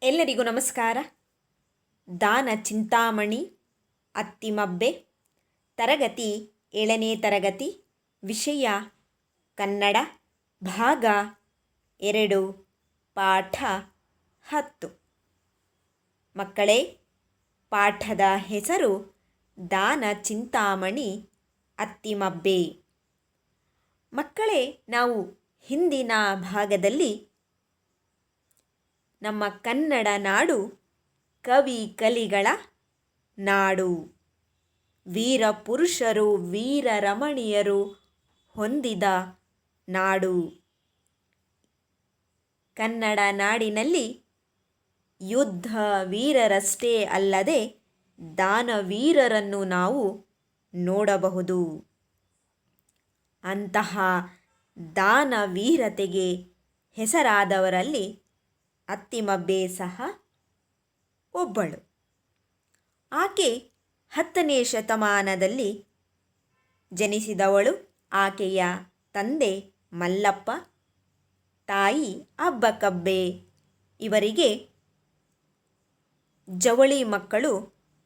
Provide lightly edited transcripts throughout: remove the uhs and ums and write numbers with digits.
ಎಲ್ಲರಿಗೂ ನಮಸ್ಕಾರ. ದಾನ ಚಿಂತಾಮಣಿ ಅತ್ತಿಮಬ್ಬೆ ತರಗತಿ 7ನೇ ತರಗತಿ, ವಿಷಯ ಕನ್ನಡ, ಭಾಗ 2, ಪಾಠ 10. ಮಕ್ಕಳೇ, ಪಾಠದ ಹೆಸರು ದಾನ ಚಿಂತಾಮಣಿ ಅತ್ತಿಮಬ್ಬೆ. ಮಕ್ಕಳೇ, ನಾವು ಹಿಂದಿನ ಭಾಗದಲ್ಲಿ ನಮ್ಮ ಕನ್ನಡ ನಾಡು ಕವಿ ಕಲಿಗಳ ನಾಡು, ವೀರ ಪುರುಷರು ವೀರ ರಮಣೀಯರು ಹೊಂದಿದ ನಾಡು. ಕನ್ನಡ ನಾಡಿನಲ್ಲಿ ಯುದ್ಧ ವೀರರಷ್ಟೇ ಅಲ್ಲದೆ ದಾನವೀರರನ್ನು ನಾವು ನೋಡಬಹುದು. ಅಂತಹ ದಾನವೀರತೆಗೆ ಹೆಸರಾದವರಲ್ಲಿ ಅತ್ತಿಮಬ್ಬೆ ಸಹ ಒಬ್ಬಳು. ಆಕೆ 10ನೇ ಶತಮಾನದಲ್ಲಿ ಜನಿಸಿದವಳು. ಆಕೆಯ ತಂದೆ ಮಲ್ಲಪ್ಪ, ತಾಯಿ ಅಬ್ಬಕಬ್ಬೆ. ಇವರಿಗೆ ಜವಳಿ ಮಕ್ಕಳು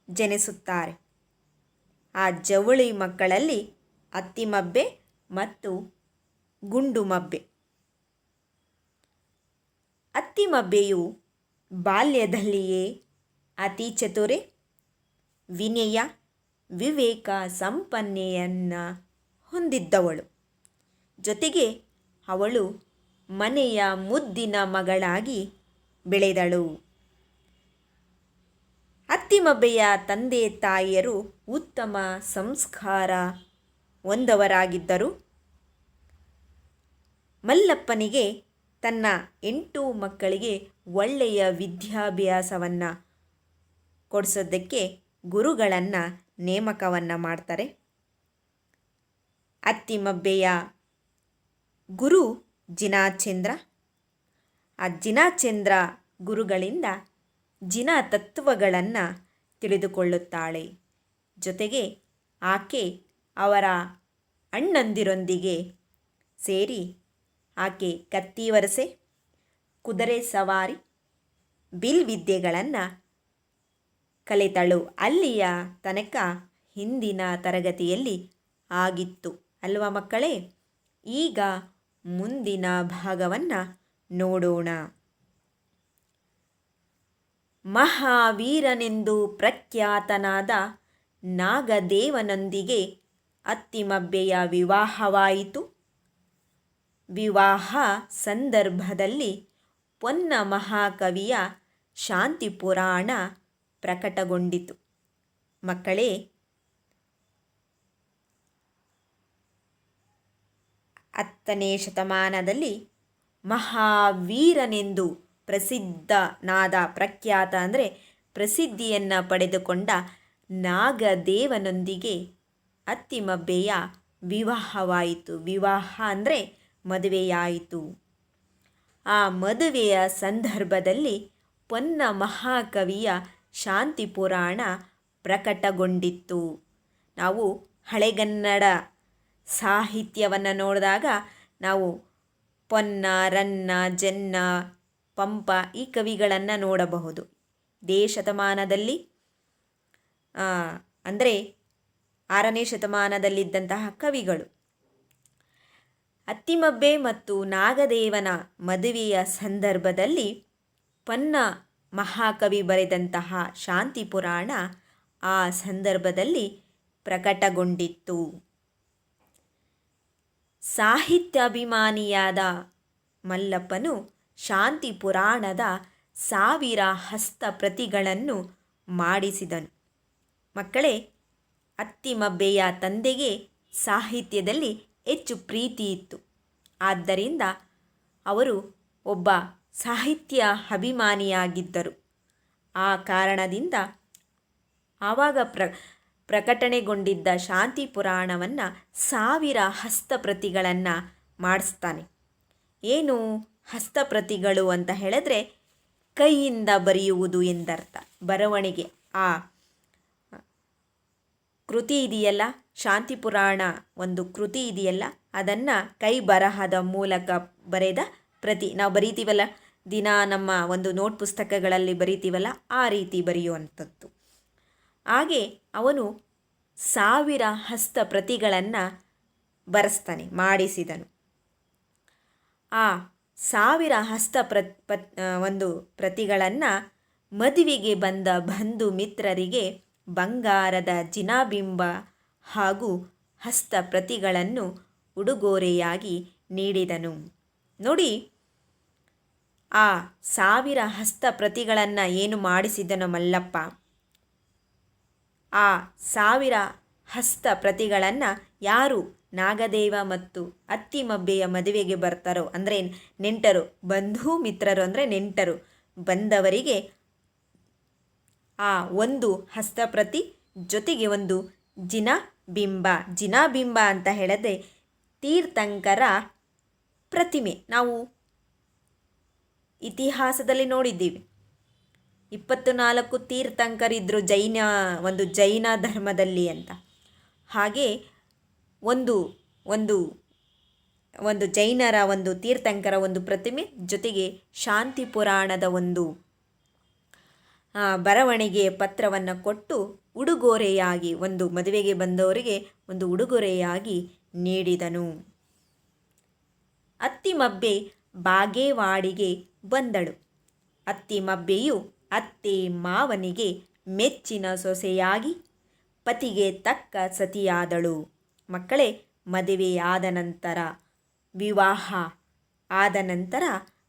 ಜನಿಸುತ್ತಾರೆ. ಆ ಜವಳಿ ಮಕ್ಕಳಲ್ಲಿ ಅತ್ತಿಮಬ್ಬೆ ಮತ್ತು ಗುಂಡುಮಬ್ಬೆ. ಅತ್ತಿಮಬ್ಬೆಯು ಬಾಲ್ಯದಲ್ಲಿಯೇ ಅತಿ ಚತುರೆ, ವಿನಯ, ವಿವೇಕ ಸಂಪನ್ನೆಯನ್ನು ಹೊಂದಿದ್ದವಳು. ಜೊತೆಗೆ ಅವಳು ಮನೆಯ ಮುದ್ದಿನ ಮಗಳಾಗಿ ಬೆಳೆದಳು. ಅತ್ತಿಮಬ್ಬೆಯ ತಂದೆ ತಾಯಿಯರು ಉತ್ತಮ ಸಂಸ್ಕಾರ ಹೊಂದವರಾಗಿದ್ದರು. ಮಲ್ಲಪ್ಪನಿಗೆ ತನ್ನ 8 ಮಕ್ಕಳಿಗೆ ಒಳ್ಳೆಯ ವಿದ್ಯಾಭ್ಯಾಸವನ್ನು ಕೊಡಿಸೋದಕ್ಕೆ ಗುರುಗಳನ್ನು ನೇಮಕವನ್ನು ಮಾಡ್ತಾರೆ. ಅತ್ತಿಮಬ್ಬೆಯ ಗುರು ಜಿನಚಂದ್ರ. ಆ ಜಿನಚಂದ್ರ ಗುರುಗಳಿಂದ ಜಿನ ತತ್ವಗಳನ್ನು ತಿಳಿದುಕೊಳ್ಳುತ್ತಾಳೆ. ಜೊತೆಗೆ ಆಕೆ ಅವರ ಅಣ್ಣಂದಿರೊಂದಿಗೆ ಸೇರಿ ಆಕೆ ಕತ್ತಿ ವರಸೆ, ಕುದುರೆ ಸವಾರಿ, ಬಿಲ್ವಿದ್ಯೆಗಳನ್ನು ಕಲಿತಳು. ಅಲ್ಲಿಯ ತನಕ ಹಿಂದಿನ ತರಗತಿಯಲ್ಲಿ ಆಗಿತ್ತು ಅಲ್ವಾ ಮಕ್ಕಳೇ? ಈಗ ಮುಂದಿನ ಭಾಗವನ್ನು ನೋಡೋಣ. ಮಹಾವೀರನೆಂದು ಪ್ರಖ್ಯಾತನಾದ ನಾಗದೇವನೊಂದಿಗೆ ಅತ್ತಿಮಬ್ಬೆಯ ವಿವಾಹವಾಯಿತು. ವಿವಾಹ ಸಂದರ್ಭದಲ್ಲಿ ಪೊನ್ನ ಮಹಾಕವಿಯ ಶಾಂತಿ ಪುರಾಣ ಪ್ರಕಟಗೊಂಡಿತು. ಮಕ್ಕಳೇ, 10ನೇ ಶತಮಾನದಲ್ಲಿ ಮಹಾವೀರನೆಂದು ಪ್ರಸಿದ್ಧನಾದ, ಪ್ರಖ್ಯಾತ ಅಂದರೆ ಪ್ರಸಿದ್ಧಿಯನ್ನು ಪಡೆದುಕೊಂಡ ನಾಗದೇವನೊಂದಿಗೆ ಅತ್ತಿಮಬ್ಬೆಯ ವಿವಾಹವಾಯಿತು. ವಿವಾಹ ಅಂದರೆ ಮದುವೆಯಾಯಿತು. ಆ ಮದುವೆಯ ಸಂದರ್ಭದಲ್ಲಿ ಪೊನ್ನ ಮಹಾಕವಿಯ ಶಾಂತಿ ಪುರಾಣ ಪ್ರಕಟಗೊಂಡಿತ್ತು. ನಾವು ಹಳೆಗನ್ನಡ ಸಾಹಿತ್ಯವನ್ನು ನೋಡಿದಾಗ ನಾವು ಪೊನ್ನ, ರನ್ನ, ಜನ್ನ, ಪಂಪ ಈ ಕವಿಗಳನ್ನು ನೋಡಬಹುದು. ಇದೇ ಶತಮಾನದಲ್ಲಿ ಅಂದರೆ 6ನೇ ಶತಮಾನದಲ್ಲಿದ್ದಂತಹ ಕವಿಗಳು. ಅತ್ತಿಮಬ್ಬೆ ಮತ್ತು ನಾಗದೇವನ ಮದುವೆಯ ಸಂದರ್ಭದಲ್ಲಿ ಪೊನ್ನ ಮಹಾಕವಿ ಬರೆದಂತಹ ಶಾಂತಿ ಪುರಾಣ ಆ ಸಂದರ್ಭದಲ್ಲಿ ಪ್ರಕಟಗೊಂಡಿತ್ತು. ಸಾಹಿತ್ಯಾಭಿಮಾನಿಯಾದ ಮಲ್ಲಪ್ಪನು ಶಾಂತಿ ಪುರಾಣದ 1000 ಹಸ್ತಪ್ರತಿಗಳನ್ನು ಮಾಡಿಸಿದನು. ಮಕ್ಕಳೇ, ಅತ್ತಿಮಬ್ಬೆಯ ತಂದೆಗೆ ಸಾಹಿತ್ಯದಲ್ಲಿ ಹೆಚ್ಚು ಪ್ರೀತಿ ಇತ್ತು. ಆದ್ದರಿಂದ ಅವರು ಒಬ್ಬ ಸಾಹಿತ್ಯ ಅಭಿಮಾನಿಯಾಗಿದ್ದರು. ಆ ಕಾರಣದಿಂದ ಆವಾಗ ಪ್ರಕಟಣೆಗೊಂಡಿದ್ದ ಶಾಂತಿ ಪುರಾಣವನ್ನು 1000 ಹಸ್ತಪ್ರತಿಗಳನ್ನು ಮಾಡಿಸ್ತಾನೆ. ಏನು ಹಸ್ತಪ್ರತಿಗಳು ಅಂತ ಹೇಳಿದ್ರೆ ಕೈಯಿಂದ ಬರೆಯುವುದು ಎಂದರ್ಥ. ಬರವಣಿಗೆ, ಆ ಕೃತಿ ಇದೆಯಲ್ಲ, ಶಾಂತಿ ಪುರಾಣ ಒಂದು ಕೃತಿ ಇದೆಯಲ್ಲ, ಅದನ್ನು ಕೈ ಬರಹದ ಮೂಲಕ ಬರೆದ ಪ್ರತಿ. ನಾವು ಬರೀತೀವಲ್ಲ ದಿನ ನಮ್ಮ ಒಂದು ನೋಟ್ ಪುಸ್ತಕಗಳಲ್ಲಿ ಬರಿತೀವಲ್ಲ ಆ ರೀತಿ ಬರೆಯುವಂಥದ್ದು. ಹಾಗೆ ಅವನು 1000 ಹಸ್ತಪ್ರತಿಗಳನ್ನು ಬರೆಸ್ತಾನೆ, ಮಾಡಿಸಿದನು. ಆ 1000 ಒಂದು ಪ್ರತಿಗಳನ್ನು ಮದುವೆಗೆ ಬಂದ ಬಂಧು ಮಿತ್ರರಿಗೆ ಬಂಗಾರದ ಜಿನಾಬಿಂಬ ಹಾಗೂ ಹಸ್ತಪ್ರತಿಗಳನ್ನು ಉಡುಗೊರೆಯಾಗಿ ನೀಡಿದನು. ನೋಡಿ, ಆ 1000 ಹಸ್ತಪ್ರತಿಗಳನ್ನು ಏನು ಮಾಡಿಸಿದನು ಮಲ್ಲಪ್ಪ, ಆ 1000 ಹಸ್ತಪ್ರತಿಗಳನ್ನು ಯಾರು ನಾಗದೇವ ಮತ್ತು ಅತ್ತಿಮಬ್ಬೆಯ ಮದುವೆಗೆ ಬರ್ತಾರೋ, ಅಂದರೆ ನೆಂಟರು, ಬಂಧು ಮಿತ್ರರು ಅಂದರೆ ನೆಂಟರು ಬಂದವರಿಗೆ ಆ ಒಂದು ಹಸ್ತಪ್ರತಿ ಜೊತೆಗೆ ಒಂದು ಜಿನಾಬಿಂಬ ಅಂತ ಹೇಳಿದ್ರೆ ತೀರ್ಥಂಕರ ಪ್ರತಿಮೆ. ನಾವು ಇತಿಹಾಸದಲ್ಲಿ ನೋಡಿದ್ದೀವಿ, 24 ತೀರ್ಥಂಕರಿದ್ದರು ಜೈನ ಧರ್ಮದಲ್ಲಿ ಅಂತ. ಹಾಗೆ ಒಂದು ಒಂದು ಒಂದು ಜೈನರ ಒಂದು ತೀರ್ಥಂಕರ ಒಂದು ಪ್ರತಿಮೆ ಜೊತೆಗೆ ಶಾಂತಿ ಪುರಾಣದ ಒಂದು ಬರವಣಿಗೆಯ ಪತ್ರವನ್ನು ಕೊಟ್ಟು ಉಡುಗೊರೆಯಾಗಿ ಒಂದು ಮದುವೆಗೆ ಬಂದವರಿಗೆ ಒಂದು ಉಡುಗೊರೆಯಾಗಿ ನೀಡಿದನು. ಅತ್ತಿಮಬ್ಬೆ ಬಾಗೇವಾಡಿಗೆ ಬಂದಳು. ಅತ್ತಿಮಬ್ಬೆಯು ಅತ್ತೆ ಮಾವನಿಗೆ ಮೆಚ್ಚಿನ ಸೊಸೆಯಾಗಿ ಪತಿಗೆ ತಕ್ಕ ಸತಿಯಾದಳು. ಮಕ್ಕಳೇ, ಮದುವೆಯಾದ ನಂತರ, ವಿವಾಹ ಆದ ನಂತರ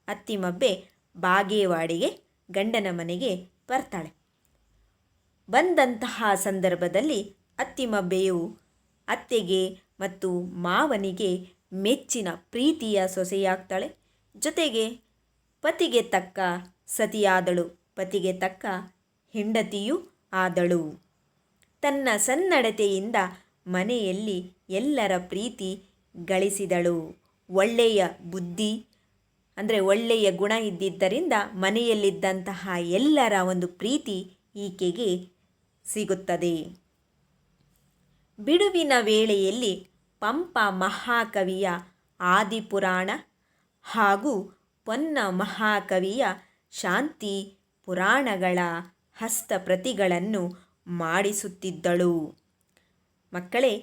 ಅತ್ತಿಮಬ್ಬೆ ಬಾಗೇವಾಡಿಗೆ ಗಂಡನ ಮನೆಗೆ ಬರ್ತಾಳೆ. ಬಂದಂತಹ ಸಂದರ್ಭದಲ್ಲಿ ಅತ್ತಿಮಬ್ಬೆಯು ಅತ್ತೆಗೆ ಮತ್ತು ಮಾವನಿಗೆ ಮೆಚ್ಚಿನ ಪ್ರೀತಿಯ ಸೊಸೆಯಾಗ್ತಾಳೆ. ಜೊತೆಗೆ ಪತಿಗೆ ತಕ್ಕ ಸತಿಯಾದಳು, ಪತಿಗೆ ತಕ್ಕ ಹೆಂಡತಿಯೂ ಆದಳು. ತನ್ನ ಸನ್ನಡತೆಯಿಂದ ಮನೆಯಲ್ಲಿ ಎಲ್ಲರ ಪ್ರೀತಿ ಗಳಿಸಿದಳು. ಒಳ್ಳೆಯ ಬುದ್ಧಿ ಅಂದರೆ ಒಳ್ಳೆಯ ಗುಣ ಇದ್ದಿದ್ದರಿಂದ ಮನೆಯಲ್ಲಿದ್ದಂತಹ ಎಲ್ಲರ ಒಂದು ಪ್ರೀತಿ ಈಕೆಗೆ ಸಿಗುತ್ತದೆ. ಬಿಡುವಿನ ವೇಳೆಯಲ್ಲಿ ಪಂಪ ಮಹಾಕವಿಯ ಆದಿಪುರಾಣ ಹಾಗೂ ಪೊನ್ನ ಮಹಾಕವಿಯ ಶಾಂತಿ ಪುರಾಣಗಳ ಹಸ್ತಪ್ರತಿಗಳನ್ನು ಮಾಡಿಸುತ್ತಿದ್ದಳು. ಮಕ್ಕಳೇ,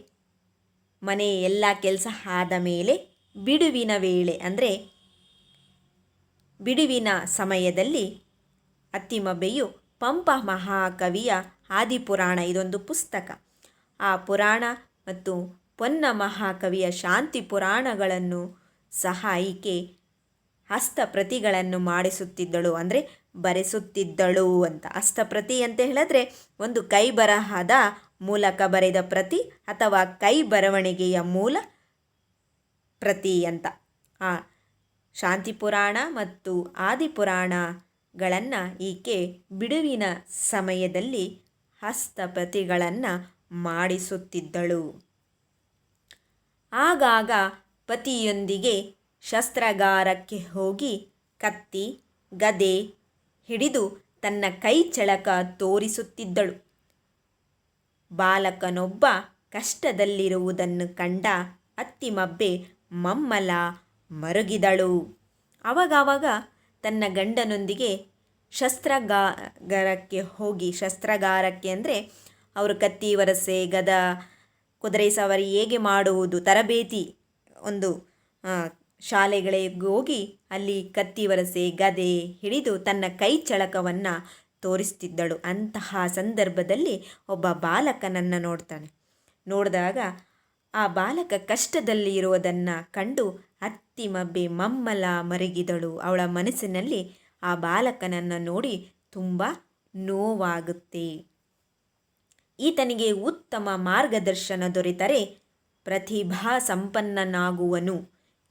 ಮನೆ ಎಲ್ಲ ಕೆಲಸ ಆದ ಮೇಲೆ ಬಿಡುವಿನ ವೇಳೆ ಅಂದರೆ ಬಿಡುವಿನ ಸಮಯದಲ್ಲಿ ಅತ್ತಿಮಬ್ಬೆಯು ಪಂಪ ಮಹಾಕವಿಯ ಆದಿಪುರಾಣ, ಇದೊಂದು ಪುಸ್ತಕ, ಆ ಪುರಾಣ ಮತ್ತು ಪೊನ್ನ ಮಹಾಕವಿಯ ಶಾಂತಿ ಪುರಾಣಗಳನ್ನು ಸಹ ಈಕೆ ಹಸ್ತಪ್ರತಿಗಳನ್ನು ಮಾಡಿಸುತ್ತಿದ್ದಳು, ಅಂದರೆ ಬರೆಸುತ್ತಿದ್ದಳು ಅಂತ. ಹಸ್ತಪ್ರತಿ ಅಂತ ಹೇಳಿದ್ರೆ ಒಂದು ಕೈ ಬರಹದ ಮೂಲಕ ಬರೆದ ಪ್ರತಿ ಅಥವಾ ಕೈ ಬರವಣಿಗೆಯ ಮೂಲ ಪ್ರತಿ ಅಂತ. ಆ ಶಾಂತಿ ಪುರಾಣ ಮತ್ತು ಆದಿಪುರಾಣಗಳನ್ನು ಈಕೆ ಬಿಡುವಿನ ಸಮಯದಲ್ಲಿ ಹಸ್ತಪ್ರತಿಗಳನ್ನು ಮಾಡಿಸುತ್ತಿದ್ದಳು. ಆಗಾಗ ಪತಿಯೊಂದಿಗೆ ಶಸ್ತ್ರಾಗಾರಕ್ಕೆ ಹೋಗಿ ಕತ್ತಿ ಗದೆ ಹಿಡಿದು ತನ್ನ ಕೈ ಚಳಕ ತೋರಿಸುತ್ತಿದ್ದಳು. ಬಾಲಕನೊಬ್ಬ ಕಷ್ಟದಲ್ಲಿರುವುದನ್ನು ಕಂಡ ಅತ್ತಿಮಬ್ಬೆ ಮಮ್ಮಲ ಮರುಗಿದಳು. ಆವಾಗ ತನ್ನ ಗಂಡನೊಂದಿಗೆ ಶಸ್ತ್ರಾಗಾರಕ್ಕೆ ಅಂದರೆ ಅವರು ಕತ್ತಿ ವರಸೆ, ಗದ, ಕುದುರೆ ಸವಾರಿ ಹೇಗೆ ಮಾಡುವುದು ತರಬೇತಿ ಒಂದು ಶಾಲೆಗಳಿಗೆ ಹೋಗಿ ಅಲ್ಲಿ ಕತ್ತಿ ವರಸೆ, ಗದೆ ಹಿಡಿದು ತನ್ನ ಕೈ ಚಳಕವನ್ನು ತೋರಿಸ್ತಿದ್ದಳು. ಅಂತಹ ಸಂದರ್ಭದಲ್ಲಿ ಒಬ್ಬ ಬಾಲಕನನ್ನು ನೋಡಿದಾಗ ಆ ಬಾಲಕ ಕಷ್ಟದಲ್ಲಿ ಇರುವುದನ್ನು ಕಂಡು ಅತ್ತಿಮಬ್ಬೆ ಮಮ್ಮಲ ಮರುಗಿದಳು. ಅವಳ ಮನಸ್ಸಿನಲ್ಲಿ ಆ ಬಾಲಕನನ್ನು ನೋಡಿ ತುಂಬ ನೋವಾಗುತ್ತೆ. ಈತನಿಗೆ ಉತ್ತಮ ಮಾರ್ಗದರ್ಶನ ದೊರೆತರೆ ಪ್ರತಿಭಾ ಸಂಪನ್ನನಾಗುವನು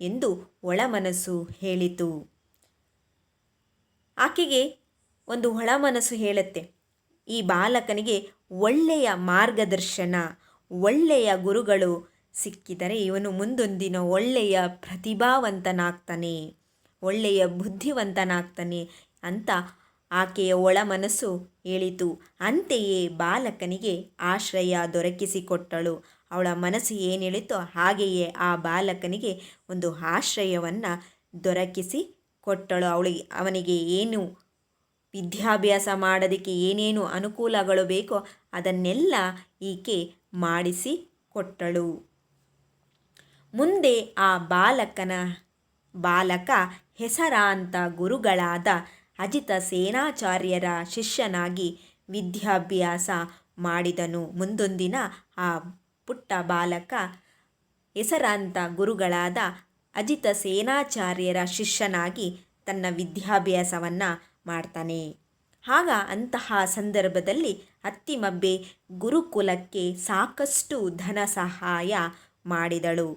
ಎಂದು ಒಳಮನಸ್ಸು ಹೇಳಿತು. ಆಕೆಗೆ ಒಂದು ಒಳಮನಸ್ಸು ಹೇಳುತ್ತೆ, ಈ ಬಾಲಕನಿಗೆ ಒಳ್ಳೆಯ ಮಾರ್ಗದರ್ಶನ, ಒಳ್ಳೆಯ ಗುರುಗಳು ಸಿಕ್ಕಿದರೆ ಇವನು ಮುಂದೊಂದಿನ ಒಳ್ಳೆಯ ಪ್ರತಿಭಾವಂತನಾಗ್ತಾನೆ, ಒಳ್ಳೆಯ ಬುದ್ಧಿವಂತನಾಗ್ತಾನೆ ಅಂತ ಆಕೆಯ ಒಳಮನಸ್ಸು ಹೇಳಿತು. ಅಂತೆಯೇ ಬಾಲಕನಿಗೆ ಆಶ್ರಯ ದೊರಕಿಸಿಕೊಟ್ಟಳು. ಅವಳ ಮನಸ್ಸು ಏನು ಹೇಳಿತೋ ಹಾಗೆಯೇ ಆ ಬಾಲಕನಿಗೆ ಒಂದು ಆಶ್ರಯವನ್ನು ದೊರಕಿಸಿ ಕೊಟ್ಟಳು. ಅವನಿಗೆ ಏನು ವಿದ್ಯಾಭ್ಯಾಸ ಮಾಡೋದಕ್ಕೆ ಏನೇನು ಅನುಕೂಲಗಳು ಬೇಕೋ ಅದನ್ನೆಲ್ಲ ಈಕೆ ಮಾಡಿಸಿ ಕೊಟ್ಟಳು. ಮುಂದೆ ಆ ಬಾಲಕ ಹೆಸರಾಂತ ಗುರುಗಳಾದ ಅಜಿತ ಸೇನಾಚಾರ್ಯರ ಶಿಷ್ಯನಾಗಿ ವಿದ್ಯಾಭ್ಯಾಸ ಮಾಡಿದನು. ಮುಂದೊಂದಿನ ಆ ಪುಟ್ಟ ಬಾಲಕ ಹೆಸರಾಂತ ಗುರುಗಳಾದ ಅಜಿತ ಸೇನಾಚಾರ್ಯರ ಶಿಷ್ಯನಾಗಿ ತನ್ನ ವಿದ್ಯಾಭ್ಯಾಸವನ್ನು ಮಾಡ್ತಾನೆ. ಆಗ ಅಂತಹ ಸಂದರ್ಭದಲ್ಲಿ ಅತ್ತಿಮಬ್ಬೆ ಗುರುಕುಲಕ್ಕೆ ಸಾಕಷ್ಟು ಧನ ಸಹಾಯ ಮಾಡಿದಳು.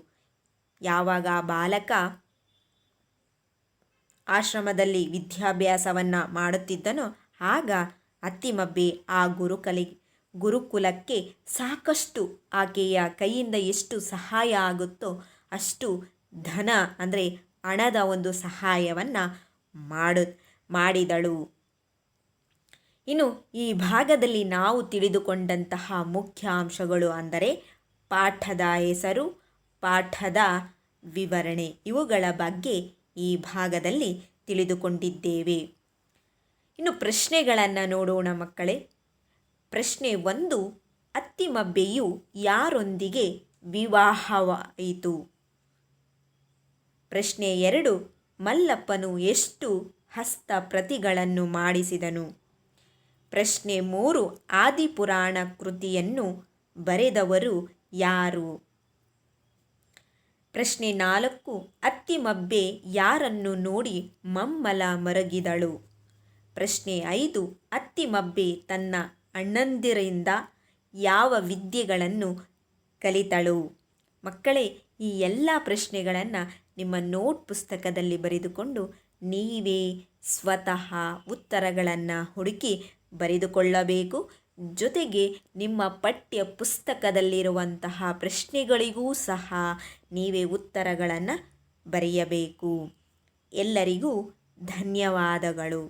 ಯಾವಾಗ ಬಾಲಕ ಆಶ್ರಮದಲ್ಲಿ ವಿದ್ಯಾಭ್ಯಾಸವನ್ನು ಮಾಡುತ್ತಿದ್ದನೋ ಆಗ ಅತ್ತಿಮಬ್ಬೆ ಆ ಗುರುಕುಲಕ್ಕೆ ಸಾಕಷ್ಟು ಆಕೆಯ ಕೈಯಿಂದ ಎಷ್ಟು ಸಹಾಯ ಆಗುತ್ತೋ ಅಷ್ಟು ಧನ ಅಂದರೆ ಹಣದ ಒಂದು ಸಹಾಯವನ್ನು ಮಾಡಿದಳು. ಇನ್ನು ಈ ಭಾಗದಲ್ಲಿ ನಾವು ತಿಳಿದುಕೊಂಡಂತಹ ಮುಖ್ಯಾಂಶಗಳು ಅಂದರೆ ಪಾಠದ ಹೆಸರು, ಪಾಠದ ವಿವರಣೆ, ಇವುಗಳ ಬಗ್ಗೆ ಈ ಭಾಗದಲ್ಲಿ ತಿಳಿದುಕೊಂಡಿದ್ದೇವೆ. ಇನ್ನು ಪ್ರಶ್ನೆಗಳನ್ನು ನೋಡೋಣ ಮಕ್ಕಳೇ. ಪ್ರಶ್ನೆ 1, ಅತ್ತಿಮಬ್ಬೆಯು ಯಾರೊಂದಿಗೆ ವಿವಾಹವಾಯಿತು? ಪ್ರಶ್ನೆ 2, ಮಲ್ಲಪ್ಪನು ಎಷ್ಟು ಹಸ್ತಪ್ರತಿಗಳನ್ನು ಮಾಡಿಸಿದನು? ಪ್ರಶ್ನೆ 3, ಆದಿಪುರಾಣ ಕೃತಿಯನ್ನು ಬರೆದವರು ಯಾರು? ಪ್ರಶ್ನೆ 4, ಅತ್ತಿಮಬ್ಬೆ ಯಾರನ್ನು ನೋಡಿ ಮಮ್ಮಲ ಮರಗಿದಳು? ಪ್ರಶ್ನೆ 5, ಅತ್ತಿಮಬ್ಬೆ ತನ್ನ ಅಣ್ಣಂದಿರಿಂದ ಯಾವ ವಿದ್ಯೆಗಳನ್ನು ಕಲಿತಳು? ಮಕ್ಕಳೇ, ಈ ಎಲ್ಲ ಪ್ರಶ್ನೆಗಳನ್ನು ನಿಮ್ಮ ನೋಟ್ ಪುಸ್ತಕದಲ್ಲಿ ಬರೆದುಕೊಂಡು ನೀವೇ ಸ್ವತಃ ಉತ್ತರಗಳನ್ನು ಹುಡುಕಿ ಬರೆದುಕೊಳ್ಳಬೇಕು. ಜೊತೆಗೆ ನಿಮ್ಮ ಪಠ್ಯ ಪುಸ್ತಕದಲ್ಲಿರುವಂತಹ ಪ್ರಶ್ನೆಗಳಿಗೂ ಸಹ ನೀವೇ ಉತ್ತರಗಳನ್ನು ಬರೆಯಬೇಕು. ಎಲ್ಲರಿಗೂ ಧನ್ಯವಾದಗಳು.